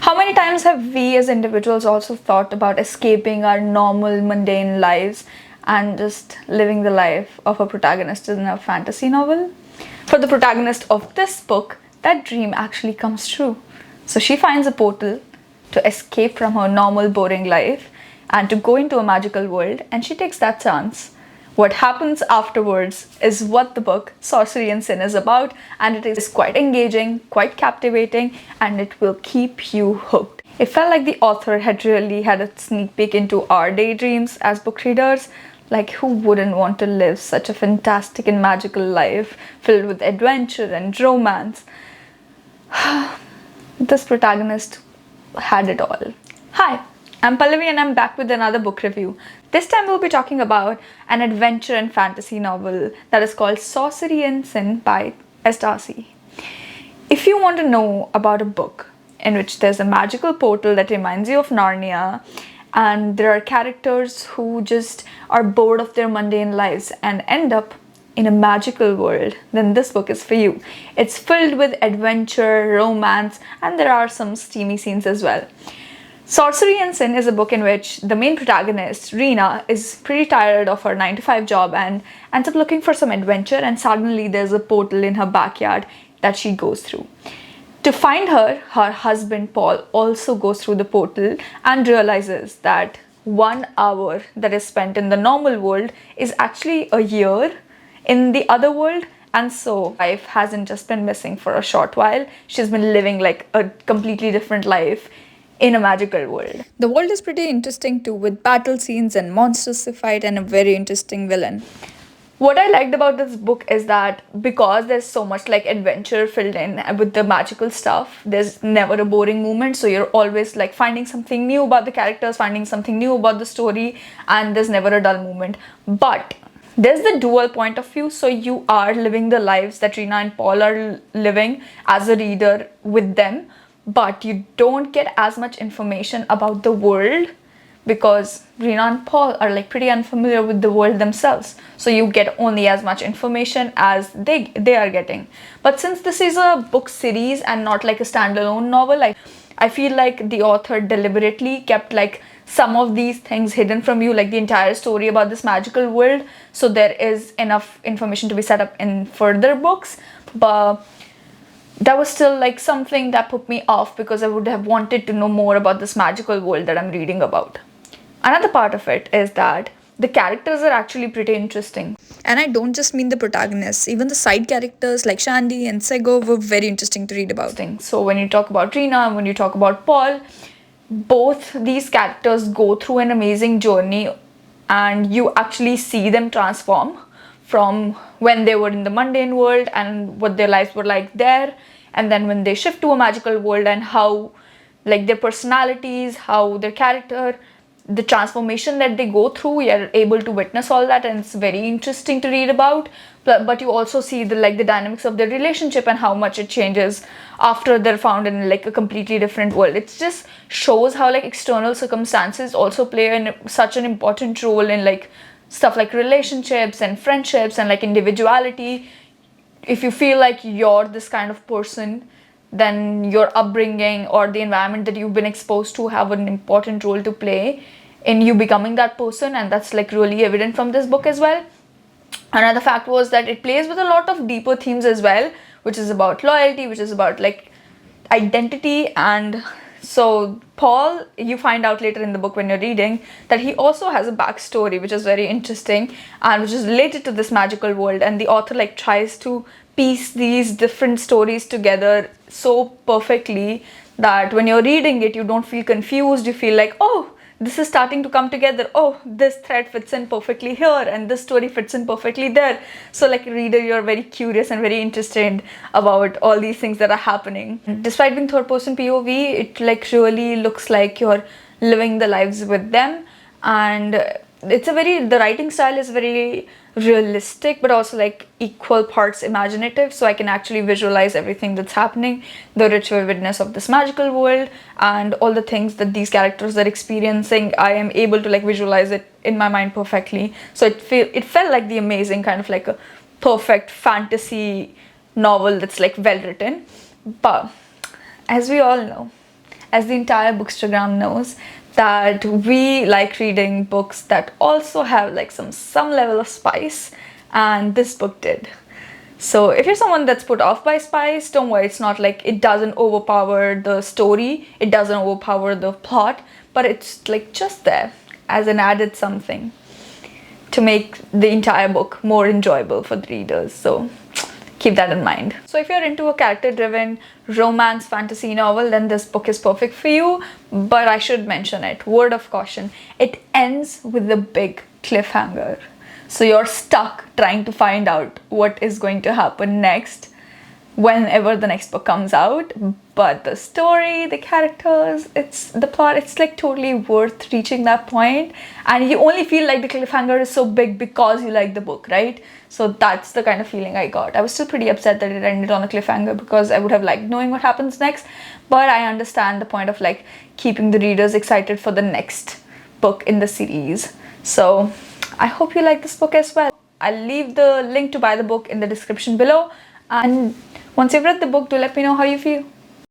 How many times have we as individuals also thought about escaping our normal mundane lives and just living the life of a protagonist in a fantasy novel? For the protagonist of this book, that dream actually comes true. So she finds a portal to escape from her normal boring life and to go into a magical world, and she takes that chance. What happens afterwards is what the book Sorcery and Sin is about, and it is quite engaging, quite captivating, and it will keep you hooked. It felt like the author had really had a sneak peek into our daydreams as book readers. Like, who wouldn't want to live such a fantastic and magical life filled with adventure and romance? This protagonist had it all. Hi, I'm Pallavi and I'm back with another book review. This time we'll be talking about an adventure and fantasy novel that is called Sorcery and Sin by S. Darcy. If you want to know about a book in which there's a magical portal that reminds you of Narnia, and there are characters who just are bored of their mundane lives and end up in a magical world, then this book is for you. It's filled with adventure, romance, and there are some steamy scenes as well. Sorcery and Sin is a book in which the main protagonist, Reena, is pretty tired of her 9-to-5 job and ends up looking for some adventure, and suddenly there's a portal in her backyard that she goes through. To find her, her husband Paul also goes through the portal and realizes that 1 hour that is spent in the normal world is actually a year in the other world. And so life hasn't just been missing for a short while, she's been living like a completely different life in a magical world. The world is pretty interesting too, with battle scenes and monsters to fight and a very interesting villain. What I liked about this book is that because there's so much like adventure filled in with the magical stuff, there's never a boring moment. So you're always like finding something new about the characters, finding something new about the story, and there's never a dull moment. But there's the dual point of view. So you are living the lives that Reena and Paul are living as a reader with them, but you don't get as much information about the world because Reena and Paul are like pretty unfamiliar with the world themselves. So you get only as much information as they are getting. But since this is a book series and not like a standalone novel, I feel like the author deliberately kept like some of these things hidden from you, like the entire story about this magical world. So there is enough information to be set up in further books. But that was still like something that put me off because I would have wanted to know more about this magical world that I'm reading about. Another part of it is that the characters are actually pretty interesting. And I don't just mean the protagonists, even the side characters like Shandy and Sego were very interesting to read about. So when you talk about Reena and when you talk about Paul, both these characters go through an amazing journey and you actually see them transform from when they were in the mundane world and what their lives were like there, and then when they shift to a magical world and how like their personalities, how their character, the transformation that they go through, you're able to witness all that, and it's very interesting to read about. But you also see the dynamics of their relationship and how much it changes after they're found in like a completely different world. It just shows how like external circumstances also play such an important role in like stuff like relationships and friendships and like individuality. If you feel like you're this kind of person, then your upbringing or the environment that you've been exposed to have an important role to play in you becoming that person, and that's like really evident from this book as well. Another fact was that it plays with a lot of deeper themes as well, which is about loyalty, which is about like identity. And so Paul, you find out later in the book when you're reading that he also has a backstory which is very interesting and which is related to this magical world, and the author like tries to piece these different stories together so perfectly that when you're reading it you don't feel confused. You feel like, oh, this is starting to come together. Oh, this thread fits in perfectly here and this story fits in perfectly there. So like reader, you're very curious and very interested about all these things that are happening. Despite being third person POV, it like really looks like you're living the lives with them, and the writing style is very realistic but also like equal parts imaginative, so I can actually visualize everything that's happening, the rich vividness of this magical world and all the things that these characters are experiencing. I am able to like visualize it in my mind perfectly. So it felt like the amazing kind of like a perfect fantasy novel that's like well written. But as we all know, as the entire Bookstagram knows, that we like reading books that also have like some level of spice, and this book did. So if you're someone that's put off by spice, don't worry, it's not like it doesn't overpower the story, it doesn't overpower the plot, but it's like just there as an added something to make the entire book more enjoyable for the readers. So keep that in mind. So if you're into a character-driven romance fantasy novel, then this book is perfect for you. But I should mention it, word of caution, it ends with a big cliffhanger. So you're stuck trying to find out what is going to happen next whenever the next book comes out. But the story, the characters, the plot, it's like totally worth reaching that point. And you only feel like the cliffhanger is so big because you like the book, right? So that's the kind of feeling I got. I was still pretty upset that it ended on a cliffhanger because I would have liked knowing what happens next. But I understand the point of like keeping the readers excited for the next book in the series. So I hope you like this book as well. I'll leave the link to buy the book in the description below. And once you've read the book, do let me know how you feel.